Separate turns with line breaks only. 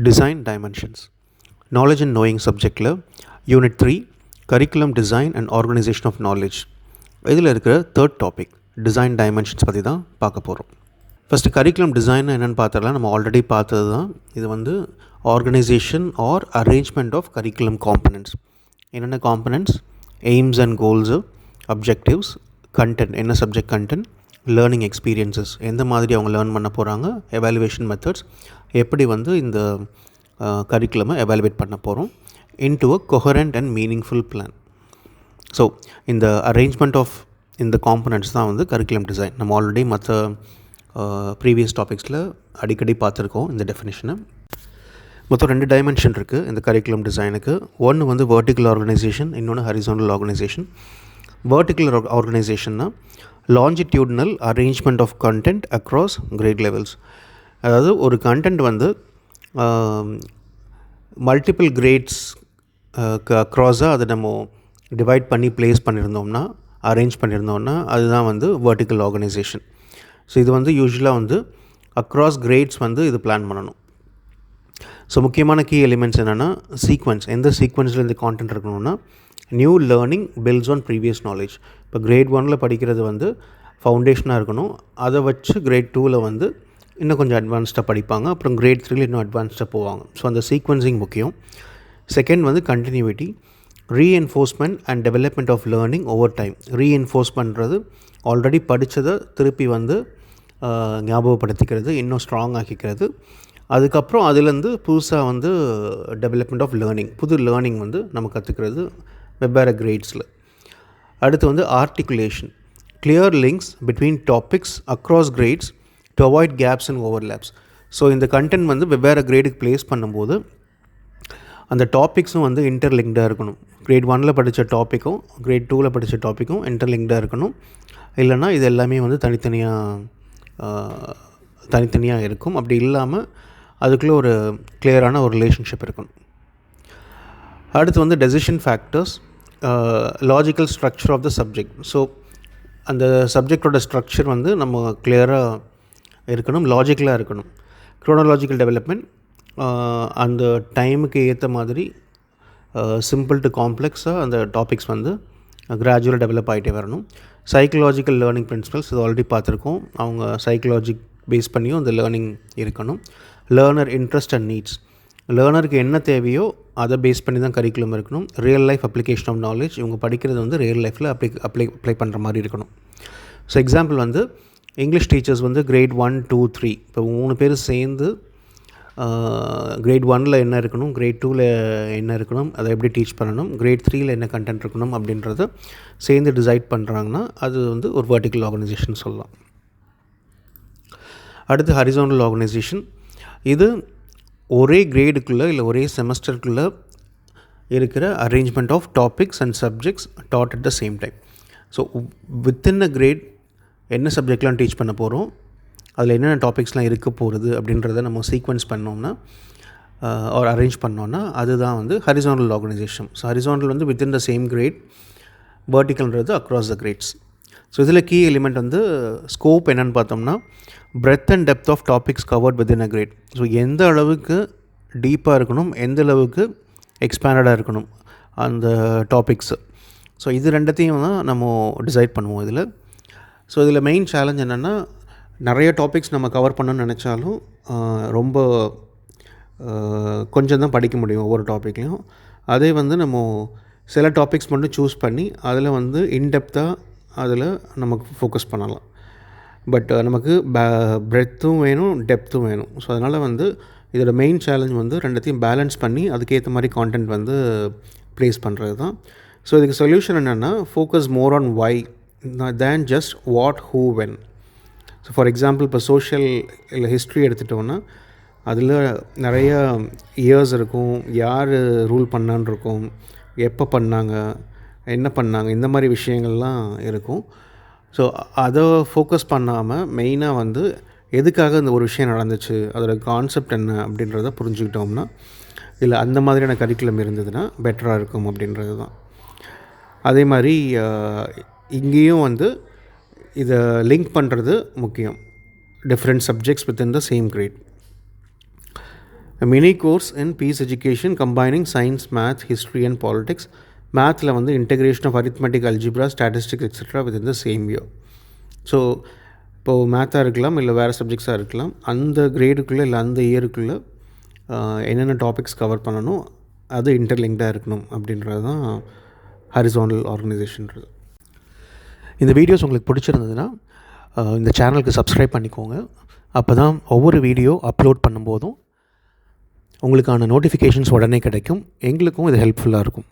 Design Dimensions Knowledge and Knowing சப்ஜெக்டில் unit 3 curriculum design and organisation of knowledge இதில் இருக்கிற third topic design dimensions பற்றி தான் பார்க்க போகிறோம். ஃபஸ்ட்டு கரிக்குலம் டிசைன் என்னென்னு பார்த்தரலாம். நம்ம ஆல்ரெடி பார்த்தது தான். இது வந்து organisation or arrangement of curriculum components. என்னென்ன components? Aims and goals, objectives, content, என்ன சப்ஜெக்ட் கண்டென்ட், லேர்னிங் எக்ஸ்பீரியன்சஸ், எந்த மாதிரி அவங்க லேர்ன் பண்ண போகிறாங்க, எவாலுவேஷன் மெத்தட்ஸ், எப்படி வந்து இந்த கரிக்குலமை எவாலுவேட் பண்ண போகிறோம், into a coherent and meaningful plan. So இந்த அரேஞ்ச்மெண்ட் ஆஃப் இந்த காம்பனன்ட்ஸ் தான் வந்து கரிக்குலம் டிசைன். நம்ம ஆல்ரெடி மற்ற ப்ரீவியஸ் டாபிக்ஸில் அடிக்கடி பார்த்துருக்கோம் இந்த டெஃபினேஷனை. மொத்தம் 2 டைமென்ஷன் இருக்குது இந்த கரிக்குலம் டிசைனுக்கு. ஒன்று வந்து வெர்டிக்கல் ஆர்கனைசேஷன், இன்னொன்று ஹரிசாண்டல் ஆர்கனைசேஷன். வெர்டிக்கல் ஆர்கனைசேஷன்னா longitudinal arrangement of content across grade levels. அதாவது ஒரு கண்டென்ட் வந்து மல்டிபிள் கிரேட்ஸ் அக்ராஸாக அதை நம்ம டிவைட் பண்ணி ப்ளேஸ் பண்ணியிருந்தோம்னா, அரேஞ்ச் பண்ணியிருந்தோம்னா அதுதான் வந்து வெர்டிக்கல் ஆர்கனைசேஷன். ஸோ இது வந்து யூஸ்வலாக வந்து அக்ராஸ் கிரேட்ஸ் வந்து இது பிளான் பண்ணணும். ஸோ முக்கியமான கீ எலிமெண்ட்ஸ் என்னென்னா சீக்வன்ஸ். எந்த சீக்வன்ஸில் இந்த கான்டென்ட் இருக்கணும்னா new learning builds on previous knowledge. இப்போ கிரேட் 1 படிக்கிறது வந்து ஃபவுண்டேஷனாக இருக்கணும். அதை வச்சு கிரேட் 2 வந்து இன்னும் கொஞ்சம் அட்வான்ஸ்டாக படிப்பாங்க. அப்புறம் கிரேட் 3 இன்னும் அட்வான்ஸ்டாக போவாங்க. ஸோ அந்த சீக்வன்சிங் முக்கியம். செகண்ட் வந்து continuity, reinforcement and development of learning over time. ரீஎன்ஃபோர்ஸ்மெண்ட்றது ஆல்ரெடி படித்ததை திருப்பி வந்து ஞாபகப்படுத்திக்கிறது, இன்னும் ஸ்ட்ராங் ஆக்கிக்கிறது. அதுக்கப்புறம் அதுலேருந்து புதுசாக வந்து டெவலப்மெண்ட் ஆஃப் லேர்னிங், புது லேர்னிங் வந்து நம்ம கற்றுக்கிறது வெவ்வேறு கிரேட்ஸில். அடுத்து வந்து articulation, clear links between topics across grades to avoid gaps and overlaps. So இந்த கண்டென்ட் வந்து வெவ்வேறு கிரேடுக்கு ப்ளேஸ் பண்ணும்போது அந்த டாபிக்ஸும் வந்து இன்டர்லிங்க்டாக இருக்கணும். கிரேட் 1 படித்த டாப்பிக்கும் கிரேட் 2 படித்த டாப்பிக்கும் இன்டர்லிங்க்டாக இருக்கணும். இல்லைனா இது எல்லாமே வந்து தனித்தனியாக இருக்கும். அப்படி இல்லாமல் அதுக்குள்ளே ஒரு கிளியரான ஒரு ரிலேஷன்ஷிப் இருக்கணும். அடுத்து வந்து decision factors, logical structure of the subject. So அந்த சப்ஜெக்டோட ஸ்ட்ரக்சர் வந்து நம்ம கிளியராக இருக்கணும், லாஜிக்கலாக இருக்கணும். க்ரோனலாஜிக்கல் டெவலப்மெண்ட், அந்த டைமுக்கு ஏற்ற மாதிரி சிம்பிள் டு காம்ப்ளெக்ஸாக அந்த டாபிக்ஸ் வந்து கிராஜுவலாக டெவலப் ஆகிட்டே வரணும். சைக்கலாஜிக்கல் லேர்னிங் பிரின்சிபல்ஸ், இது ஆல்ரெடி பார்த்துருக்கோம். அவங்க சைக்கலாஜிக் பேஸ் பண்ணியும் அந்த லேர்னிங் இருக்கணும். லேர்னர் இன்ட்ரெஸ்ட் அண்ட் நீட்ஸ், லேர்னருக்கு என்ன தேவையோ அதை பேஸ் பண்ணி தான் கரிக்குலம் இருக்கணும். Real life application of knowledge, இவங்க படிக்கிறது வந்து ரியல் லைஃப்பில் அப்ளை பண்ணுற மாதிரி இருக்கணும். ஸோ எக்ஸாம்பிள் வந்து இங்கிலீஷ் டீச்சர்ஸ் வந்து கிரேட் 1, 2, 3 இப்போ 3 பேர் சேர்ந்து கிரேட் 1 என்ன இருக்கணும், கிரேட் 2 என்ன இருக்கணும், அதை எப்படி டீச் பண்ணணும், கிரேட் 3 என்ன கண்டென்ட் இருக்கணும் அப்படின்றத சேர்ந்து டிசைட் பண்ணுறாங்கன்னா அது வந்து ஒரு வெர்டிக்கல் ஆர்கனைசேஷன் சொல்லலாம். அடுத்து ஹரிசாண்டல் ஆர்கனைசேஷன், இது ஒரே கிரேடுக்குள்ளே இல்லை ஒரே செமஸ்டருக்குள்ளே இருக்கிற arrangement of topics and subjects taught at the same time. So within a grade என்ன சப்ஜெக்ட்லாம் டீச் பண்ண போகிறோம், அதில் என்னென்ன டாபிக்ஸ்லாம் இருக்க போகிறது அப்படின்றத நம்ம சீக்வன்ஸ் பண்ணோம்னா ஒரு அரேஞ்ச் பண்ணோன்னா அதுதான் வந்து ஹரிசாண்டல் ஆர்கனைசேஷன். ஸோ ஹரிசாண்டல் வந்து வித்தின் த சேம் கிரேட், வெர்டிக்கல்ன்றது அக்ராஸ் த கிரேட்ஸ். ஸோ இதில் கீ எலிமெண்ட் வந்து ஸ்கோப் என்னென்னு பார்த்தோம்னா breadth and depth of topics covered within a grade. So எந்த அளவுக்கு டீப்பாக இருக்கணும், எந்த அளவுக்கு எக்ஸ்பேண்டடாக இருக்கணும் அந்த டாபிக்ஸு. ஸோ இது ரெண்டத்தையும் தான் நம்ம டிசைட் பண்ணுவோம் இதில். ஸோ இதில் மெயின் சேலஞ்ச் என்னென்னா நிறைய டாபிக்ஸ் நம்ம கவர் பண்ணணும்னு நினச்சாலும் ரொம்ப கொஞ்சம் தான் படிக்க முடியும் ஒவ்வொரு டாப்பிக்லையும். அதே வந்து நம்ம சில டாபிக்ஸ் மட்டும் சூஸ் பண்ணி அதில் வந்து இன்டெப்த்தாக அதில் நமக்கு ஃபோக்கஸ் பண்ணலாம். பட் நமக்கு பிரெத்தும் வேணும், டெப்த்தும் வேணும். ஸோ அதனால் வந்து இதோட மெயின் சேலஞ்ச் வந்து ரெண்டத்தையும் பேலன்ஸ் பண்ணி அதுக்கேற்ற மாதிரி கான்டென்ட் வந்து ப்ளேஸ் பண்ணுறது தான். ஸோ இதுக்கு சொல்யூஷன் என்னென்னா focus more on why than just what, who, when. So for example இப்போ சோஷியல் இல்லை ஹிஸ்ட்ரி எடுத்துகிட்டோன்னா அதில் நிறைய இயர்ஸ் இருக்கும், யார் ரூல் பண்ணான்னு இருக்கும், எப்போ பண்ணாங்க, என்ன பண்ணாங்க, இந்த மாதிரி விஷயங்கள்லாம் இருக்கும். ஸோ அதை ஃபோக்கஸ் பண்ணாமல் மெயினாக வந்து எதுக்காக இந்த ஒரு விஷயம் நடந்துச்சு, அதோட கான்செப்ட் என்ன அப்படின்றத புரிஞ்சுக்கிட்டோம்னா இல்லை அந்த மாதிரியான கரிக்குலம் இருந்ததுன்னா பெட்டராக இருக்கும் அப்படின்றது தான். அதே மாதிரி இங்கேயும் வந்து இதை லிங்க் பண்ணுறது முக்கியம், different subjects within the same grade. Mini course in peace education combining science, maths, history and politics. மேத்தில் வந்து integration of arithmetic, algebra, statistics etcetera within the same year. So இப்போது மேத்தாக இருக்கலாம், இல்லை வேறு சப்ஜெக்ட்ஸாக இருக்கலாம். அந்த கிரேடுக்குள்ளே இல்லை அந்த இயருக்குள்ளே என்னென்ன டாபிக்ஸ் கவர் பண்ணணும், அது இன்டர்லிங்க்டாக இருக்கணும் அப்படின்றது தான் ஹாரிசான்டல் ஆர்கனைசேஷன்றது. இந்த வீடியோஸ் உங்களுக்கு பிடிச்சிருந்ததுன்னா இந்த சேனலுக்கு சப்ஸ்கிரைப் பண்ணிக்கோங்க. அப்போ தான் ஒவ்வொரு வீடியோ அப்லோட் பண்ணும்போதும் உங்களுக்கான நோட்டிஃபிகேஷன்ஸ் உடனே கிடைக்கும். எங்களுக்கும் இது ஹெல்ப்ஃபுல்லாக இருக்கும்.